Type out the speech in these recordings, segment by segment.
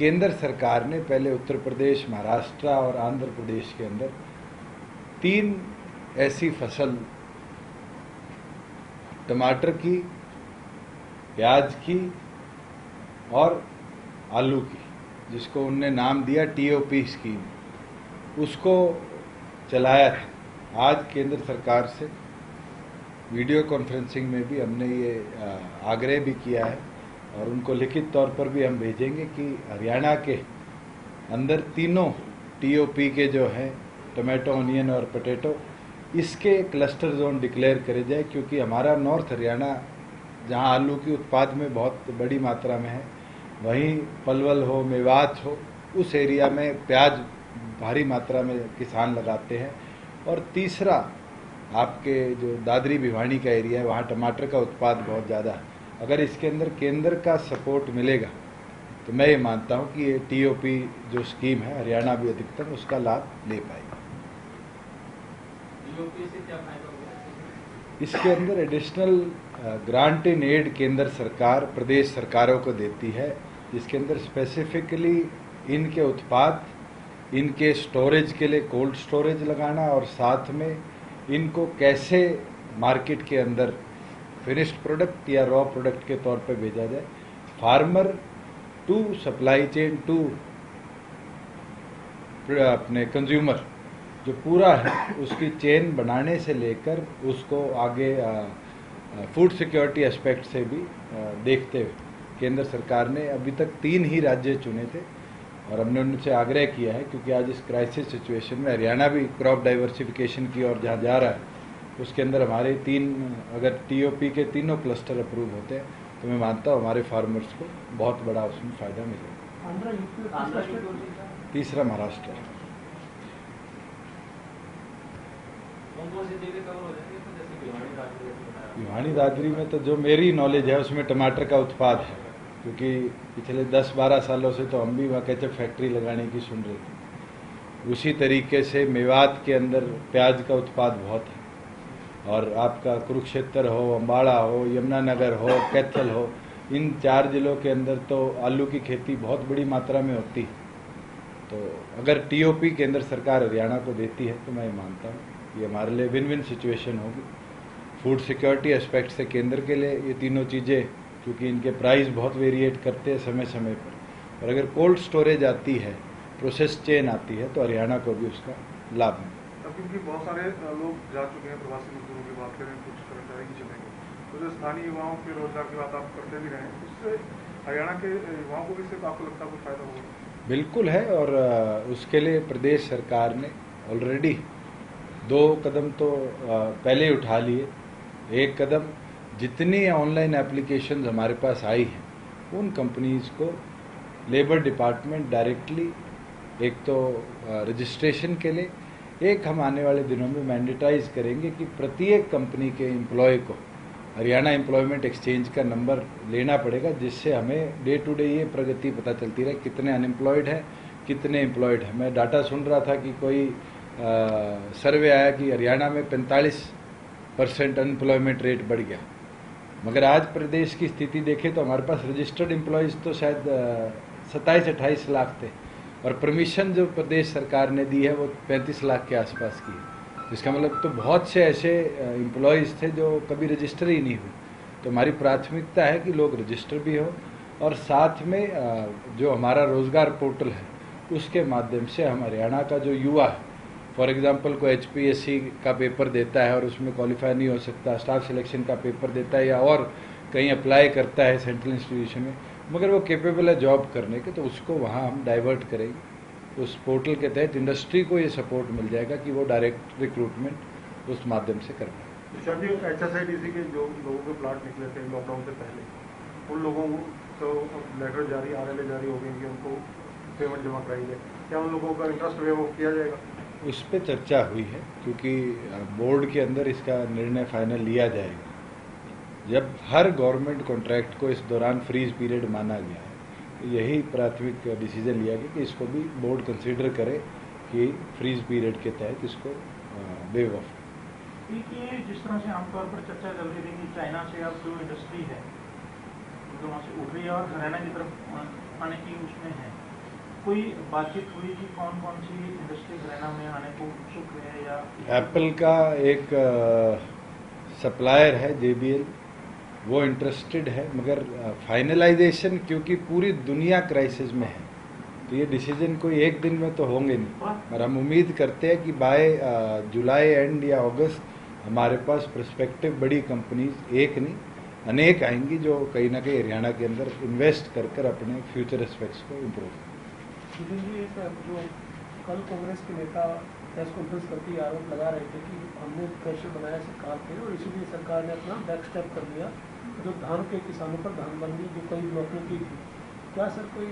केंद्र सरकार ने पहले उत्तर प्रदेश, महाराष्ट्र और आंध्र प्रदेश के अंदर 3 ऐसी फसल, टमाटर की, प्याज की और आलू की, जिसको उनने नाम दिया टीओपी स्कीम, उसको चलाया था। आज केंद्र सरकार से वीडियो कॉन्फ्रेंसिंग में भी हमने ये आग्रह भी किया है और उनको लिखित तौर पर भी हम भेजेंगे कि हरियाणा के अंदर तीनों टीओपी के जो हैं, टमाटो, ऑनियन और पोटैटो, इसके क्लस्टर जोन डिक्लेयर करे जाए, क्योंकि हमारा नॉर्थ हरियाणा जहां आलू की उत्पाद में बहुत बड़ी मात्रा में है, वहीं पलवल हो, मेवात हो, उस एरिया में प्याज भारी मात्रा में किसान लगाते हैं। और तीसरा आपके जो दादरी भिवानी का एरिया है, वहाँ टमाटर का उत्पाद बहुत ज़्यादा है। अगर इसके अंदर केंद्र का सपोर्ट मिलेगा तो मैं ये मानता हूँ कि ये टीओपी जो स्कीम है, हरियाणा भी अधिकतम उसका लाभ ले पाएगा। टीओपी से क्या फायदा होगा? इसके अंदर एडिशनल ग्रांट इन एड केंद्र सरकार प्रदेश सरकारों को देती है, जिसके अंदर स्पेसिफिकली इनके उत्पाद, इनके स्टोरेज के लिए कोल्ड स्टोरेज लगाना और साथ में इनको कैसे मार्केट के अंदर फिनिश्ड प्रोडक्ट या रॉ प्रोडक्ट के तौर पर भेजा जाए, farmer to supply chain to अपने कंज्यूमर, जो पूरा है उसकी चेन बनाने से लेकर उसको आगे फूड सिक्योरिटी एस्पेक्ट से भी देखते हुए केंद्र सरकार ने अभी तक 3 ही राज्य चुने थे और हमने उनसे आग्रह किया है, क्योंकि आज इस क्राइसिस सिचुएशन में हरियाणा भी क्रॉप डाइवर्सिफिकेशन की ओर जहाँ जा रहा है, उसके अंदर हमारे 3, अगर टीओपी के तीनों क्लस्टर अप्रूव होते हैं तो मैं मानता हूँ हमारे फार्मर्स को बहुत बड़ा उसमें फ़ायदा मिलेगा। तीसरा महाराष्ट्र है। भिवानी दादरी में तो जो मेरी नॉलेज है उसमें टमाटर का उत्पाद है, क्योंकि पिछले 10-12 सालों से तो हम भी वहाँ केचप फैक्ट्री लगाने की सुन रहे थे। उसी तरीके से मेवात के अंदर प्याज का उत्पाद बहुत है, और आपका कुरुक्षेत्र हो, अम्बाड़ा हो, यमुनानगर हो, कैथल हो, इन 4 जिलों के अंदर तो आलू की खेती बहुत बड़ी मात्रा में होती है। तो अगर टीओपी केंद्र सरकार हरियाणा को देती है तो मैं मानता हूँ ये हमारे लिए विन विन सिचुएशन होगी। फूड सिक्योरिटी एस्पेक्ट से केंद्र के लिए ये तीनों चीज़ें, क्योंकि इनके प्राइस बहुत वेरिएट करते हैं समय समय पर, और अगर कोल्ड स्टोरेज आती है, प्रोसेस चेन आती है, तो हरियाणा को भी उसका लाभ मिले। क्योंकि बहुत सारे लोग जा चुके हैं, प्रवासी मजदूरों की बात करें, कुछ कर्मचारी की चलेंगे, तो जो स्थानीय युवाओं के रोजगार की बात आप करते भी रहे, उससे हरियाणा के युवाओं को भी इससे आपको लगता है कुछ फायदा होगा? बिल्कुल है, और उसके लिए प्रदेश सरकार ने ऑलरेडी 2 कदम तो पहले ही उठा लिए। एक कदम, जितनी ऑनलाइन एप्लीकेशंस हमारे पास आई हैं उन कंपनीज़ को लेबर डिपार्टमेंट डायरेक्टली एक तो रजिस्ट्रेशन के लिए, एक हम आने वाले दिनों में मैंडेटाइज करेंगे कि प्रत्येक कंपनी के एम्प्लॉय को हरियाणा एम्प्लॉयमेंट एक्सचेंज का नंबर लेना पड़ेगा, जिससे हमें डे टू डे ये प्रगति पता चलती रहे, कितने अनएम्प्लॉयड हैं, कितने एम्प्लॉयड हैं। मैं डाटा सुन रहा था कि कोई सर्वे आया कि हरियाणा में 45% अनएम्प्लॉयमेंट रेट बढ़ गया, मगर आज प्रदेश की स्थिति देखें तो हमारे पास रजिस्टर्ड एम्प्लॉयज़ तो शायद 27-28 लाख थे, और परमिशन जो प्रदेश सरकार ने दी है वो 35 लाख के आसपास की है। इसका मतलब तो बहुत से ऐसे एम्प्लॉयज़ थे जो कभी रजिस्टर ही नहीं हुए। तो हमारी प्राथमिकता है कि लोग रजिस्टर भी हो, और साथ में जो हमारा रोज़गार पोर्टल है उसके माध्यम से हम हरियाणा का जो युवा है, फॉर एग्जांपल कोई HPSC का पेपर देता है और उसमें क्वालिफाई नहीं हो सकता, स्टाफ सिलेक्शन का पेपर देता है या और कहीं अप्लाई करता है सेंट्रल इंस्टीट्यूशन में, मगर वो कैपेबल है जॉब करने के, तो उसको वहाँ हम डाइवर्ट करेंगे। उस पोर्टल के तहत इंडस्ट्री को ये सपोर्ट मिल जाएगा कि वो डायरेक्ट रिक्रूटमेंट उस माध्यम से कर पाए। सर जी, HSIDC के जो लोगों के प्लाट निकले थे लॉकडाउन से पहले, उन लोगों को लेटर जारी, RLA जारी हो गई कि उनको पेमेंट जमा कराई जाए, क्या उन लोगों का इंटरेस्ट वेव ऑफ किया जाएगा? उस पर चर्चा हुई है, क्योंकि बोर्ड के अंदर इसका निर्णय फाइनल लिया जाएगा। जब हर गवर्नमेंट कॉन्ट्रैक्ट को इस दौरान फ्रीज पीरियड माना गया है, तो यही प्राथमिक डिसीजन लिया गया कि इसको भी बोर्ड कंसीडर करे कि फ्रीज पीरियड के तहत इसको वेव ऑफ। जिस तरह से आमतौर पर चर्चा चल रही थी कि चाइना से अब जो इंडस्ट्री है वहाँ से उठ रही है और हरियाणा की तरफ आने की उसमें है, कोई बातचीत हुई कि कौन कौन सी इंडस्ट्री हरियाणा में आने को उत्सुक है या एप्पल का एक सप्लायर है JBL, वो इंटरेस्टेड है, मगर फाइनलाइजेशन क्योंकि पूरी दुनिया क्राइसिस में है तो ये डिसीजन कोई एक दिन में तो होंगे नहीं। और हम उम्मीद करते हैं कि बाय जुलाई एंड या अगस्त हमारे पास प्रोस्पेक्टिव बड़ी कंपनीज एक नहीं अनेक आएंगी जो कहीं ना कहीं हरियाणा के अंदर इन्वेस्ट कर कर अपने फ्यूचर एस्पेक्ट्स को इम्प्रूव करें। सुधीर जी, जो कल कांग्रेस के नेता प्रेस कॉन्फ्रेंस करके आरोप लगा रहे थे कि हमने प्रेशर बनाया सरकार पे और इसीलिए सरकार ने अपना बैक स्टेप कर दिया, जो धान के किसानों पर धानबंदी जो कई ब्लॉकों की थी, क्या सर कोई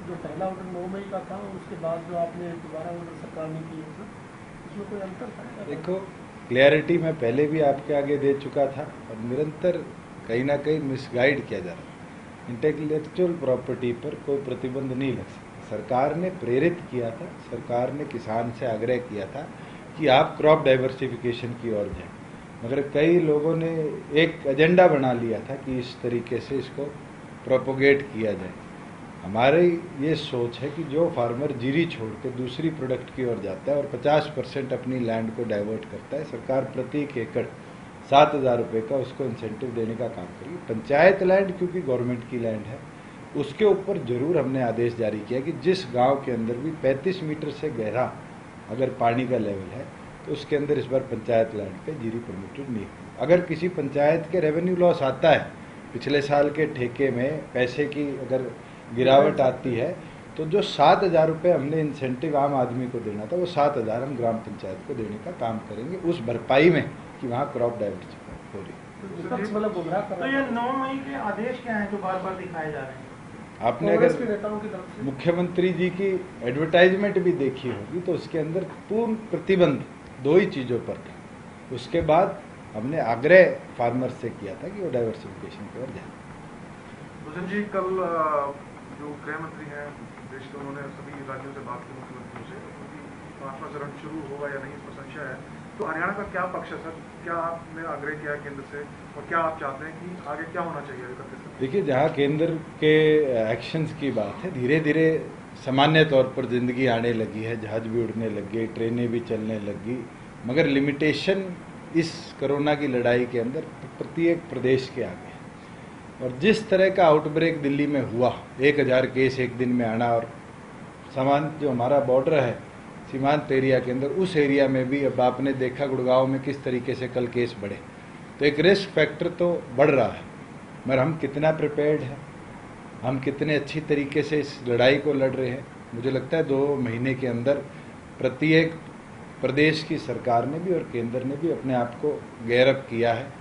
जो पहला ऑर्डर 9 मई का था और उसके बाद जो आपने दोबारा ऑर्डर सरकार ने किए सर, उसमें कोई अंतर था? देखो, क्लैरिटी मैं पहले भी आपके आगे दे चुका था और निरंतर कहीं ना कहीं मिसगाइड किया जा रहा है। इंटेलेक्चुअल प्रॉपर्टी पर कोई प्रतिबंध नहीं लग सकता। सरकार ने प्रेरित किया था, सरकार ने किसान से आग्रह किया था कि आप क्रॉप डाइवर्सिफिकेशन की ओर जाएं, मगर कई लोगों ने एक एजेंडा बना लिया था कि इस तरीके से इसको प्रोपोगेट किया जाए। हमारी ये सोच है कि जो फार्मर जीरी छोड़ के दूसरी प्रोडक्ट की ओर जाता है और 50% अपनी लैंड को डाइवर्ट करता है, सरकार प्रति एकड़ 7,000 रुपये का उसको इंसेंटिव देने का काम करेगी। पंचायत लैंड क्योंकि गवर्नमेंट की लैंड है, उसके ऊपर जरूर हमने आदेश जारी किया कि जिस गांव के अंदर भी 35 मीटर से गहरा अगर पानी का लेवल है तो उसके अंदर इस बार पंचायत लैंड पे जीरी परमिटेड नहीं होगी। अगर किसी पंचायत के रेवेन्यू लॉस आता है, पिछले साल के ठेके में पैसे की अगर गिरावट आती है, तो जो 7,000 रुपये हमने इंसेंटिव आम आदमी को देना था वो 7,000 हम ग्राम पंचायत को देने का काम करेंगे उस भरपाई में कि वहाँ क्रॉप डाइवर्सिफाई हो रही है। तो ये 9 मई के आदेश क्या हैं जो बार बार दिखाए जा रहे हैं? आपने अगर मुख्यमंत्री जी की एडवर्टाइजमेंट भी देखी होगी तो उसके अंदर पूर्ण प्रतिबंध 2 ही चीज़ों पर था। उसके बाद हमने आग्रह फार्मर से किया था कि वो डाइवर्सिफिकेशन की ओर जाए। भूषण जी, कल जो गृह मंत्री हैं देश के, उन्होंने सभी राज्यों से बात की, मुख्यमंत्रियों से, क्योंकि 5वां चरण शुरू होगा या नहीं इसमें संशय है। तो हरियाणा का क्या पक्ष है सर? क्या आपने आग्रह किया केंद्र से और क्या आप चाहते हैं कि आगे क्या होना चाहिए? देखिए, जहाँ केंद्र के एक्शंस की बात है, धीरे धीरे सामान्य तौर पर जिंदगी आने लगी है, जहाज भी उड़ने लग गए, ट्रेनें भी चलने लगी, मगर लिमिटेशन इस कोरोना की लड़ाई के अंदर प्रत्येक प्रदेश के आगे है। और जिस तरह का आउटब्रेक दिल्ली में हुआ, 1000 केस एक दिन में आना, और समान जो हमारा बॉर्डर है सीमांत एरिया के अंदर, उस एरिया में भी अब आपने देखा गुड़गांव में किस तरीके से कल केस बढ़े, तो एक रिस्क फैक्टर तो बढ़ रहा है। मगर हम कितना प्रिपेयर्ड हैं, हम कितने अच्छी तरीके से इस लड़ाई को लड़ रहे हैं। मुझे लगता है 2 महीने के अंदर प्रत्येक प्रदेश की सरकार ने भी और केंद्र ने भी अपने आप को गेयरअप किया है।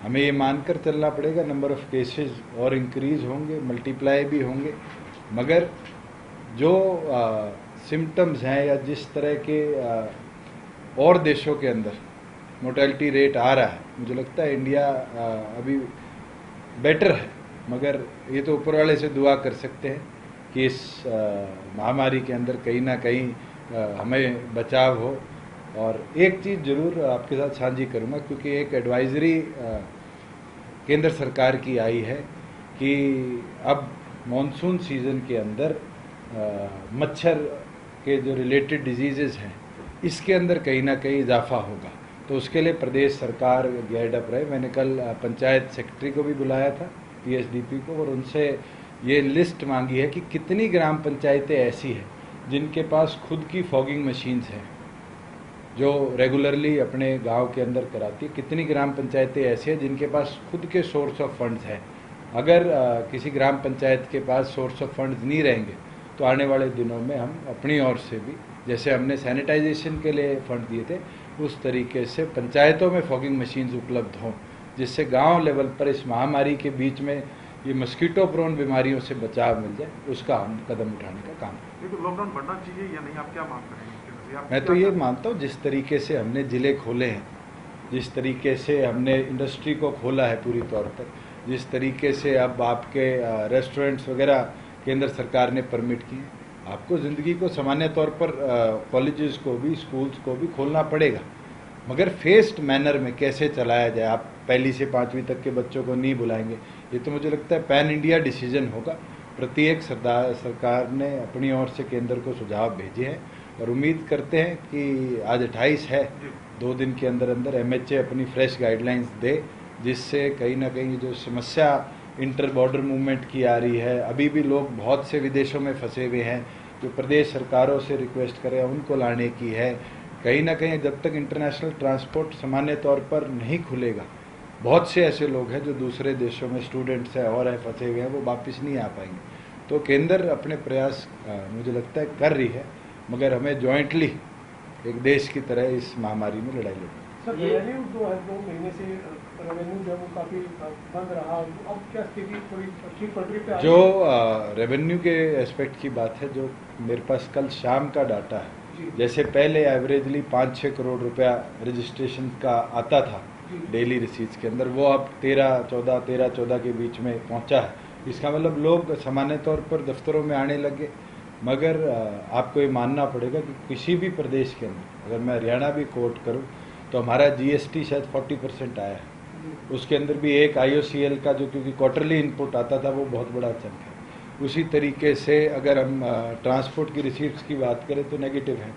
हमें ये मानकर चलना पड़ेगा नंबर ऑफ केसेस और इंक्रीज होंगे, मल्टीप्लाई भी होंगे, मगर जो सिम्टम्स हैं या जिस तरह के और देशों के अंदर मोर्टेलिटी रेट आ रहा है, मुझे लगता है इंडिया अभी बेटर है। मगर ये तो ऊपर वाले से दुआ कर सकते हैं कि इस महामारी के अंदर कहीं ना कहीं हमें बचाव हो। और एक चीज़ जरूर आपके साथ साझी करूँगा, क्योंकि एक एडवाइजरी केंद्र सरकार की आई है कि अब मॉनसून सीज़न के अंदर मच्छर के जो रिलेटेड डिजीज़ेज़ हैं इसके अंदर कहीं ना कहीं इजाफा होगा, तो उसके लिए प्रदेश सरकार गेयर्ड अप रहे। मैंने कल पंचायत सेक्रेटरी को भी बुलाया था, PSDP को, और उनसे ये लिस्ट मांगी है कि कितनी ग्राम पंचायतें ऐसी हैं जिनके पास खुद की फॉगिंग मशीन्स हैं जो रेगुलरली अपने गांव के अंदर कराती है, कितनी ग्राम पंचायतें ऐसी हैं जिनके पास खुद के सोर्स ऑफ फंड्स हैं। अगर किसी ग्राम पंचायत के पास सोर्स ऑफ फंड्स नहीं रहेंगे तो आने वाले दिनों में हम अपनी ओर से भी, जैसे हमने सैनिटाइजेशन के लिए फंड दिए थे, उस तरीके से पंचायतों में फॉगिंग मशीन्स उपलब्ध हों, जिससे गांव लेवल पर इस महामारी के बीच में ये मस्कीटो प्रोन बीमारियों से बचाव मिल जाए, उसका हम कदम उठाने का काम करें। तो लॉकडाउन बढ़ना चाहिए या नहीं, आप क्या मांग करेंगे? मैं तो ये मानता हूँ जिस तरीके से हमने ज़िले खोले हैं, जिस तरीके से हमने इंडस्ट्री को खोला है पूरी तौर पर, जिस तरीके से अब आपके रेस्टोरेंट्स वगैरह केंद्र सरकार ने परमिट किए, आपको ज़िंदगी को सामान्य तौर पर कॉलेजेस को भी, स्कूल्स को भी खोलना पड़ेगा, मगर फेस्ड मैनर में कैसे चलाया जाए। आप 1ली से 5वीं तक के बच्चों को नहीं बुलाएंगे, ये तो मुझे लगता है पैन इंडिया डिसीजन होगा, प्रत्येक सरकार ने अपनी ओर से केंद्र को सुझाव भेजे हैं और उम्मीद करते हैं कि आज 28 है, 2 दिन के अंदर अंदर MHA अपनी फ्रेश गाइडलाइंस दे, जिससे कहीं ना कहीं जो समस्या इंटर बॉर्डर मूवमेंट की आ रही है, अभी भी लोग बहुत से विदेशों में फंसे हुए हैं, जो प्रदेश सरकारों से रिक्वेस्ट करें उनको लाने की है। कहीं ना कहीं जब तक इंटरनेशनल ट्रांसपोर्ट सामान्य तौर पर नहीं खुलेगा, बहुत से ऐसे लोग हैं जो दूसरे देशों में स्टूडेंट्स हैं और हैं फंसे हुए हैं, वो वापस नहीं आ पाएंगे। तो केंद्र अपने प्रयास मुझे लगता है कर रही है, मगर हमें जॉइंटली एक देश की तरह इस महामारी में लड़ाई लड़नी। सर रेवेन्यू जो है 2 महीने से रेवेन्यू जब वो काफ़ी बंद रहा, अब क्या स्थिति थोड़ी अच्छी पड़ रही है? जो रेवेन्यू के एस्पेक्ट की बात है, जो मेरे पास कल शाम का डाटा है, जैसे पहले एवरेजली 5-6 करोड़ रुपया रजिस्ट्रेशन का आता था डेली रिसीट्स के अंदर, वो अब 13-14 के बीच में पहुंचा है। इसका मतलब लोग सामान्य तौर पर दफ्तरों में आने लगे। मगर आपको ये मानना पड़ेगा कि किसी भी प्रदेश के अंदर, अगर मैं हरियाणा भी कोट करूं, तो हमारा GST शायद 40% आया है। उसके अंदर भी एक IOCL का जो क्योंकि क्वार्टरली इनपुट आता था वो बहुत बड़ा चंक है। उसी तरीके से अगर हम ट्रांसपोर्ट की रिसीट्स की बात करें तो नेगेटिव है,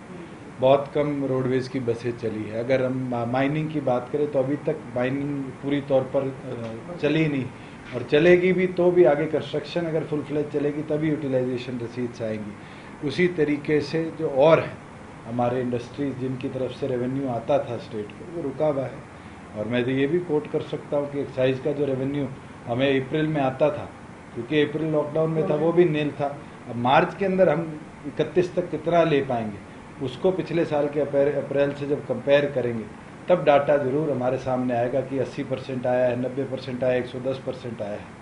बहुत कम रोडवेज़ की बसें चली है। अगर हम माइनिंग की बात करें तो अभी तक माइनिंग पूरी तौर पर चली नहीं, और चलेगी भी तो भी आगे कंस्ट्रक्शन अगर फुल फ्लेज चलेगी तभी यूटिलाइजेशन रिसीट्स आएंगी। उसी तरीके से जो और है हमारे इंडस्ट्रीज जिनकी तरफ से रेवेन्यू आता था स्टेट को, वो रुका हुआ है। और मैं तो ये भी कोट कर सकता हूँ कि एक्साइज का जो रेवेन्यू हमें अप्रैल में आता था, क्योंकि अप्रैल लॉकडाउन में था, वो भी नील था। अब मार्च के अंदर हम 31 तक कितना ले पाएंगे, उसको पिछले साल के अप्रैल से जब कंपेयर करेंगे तब डाटा जरूर हमारे सामने आएगा कि 80% आया है, 90% आया है, 110% आया है।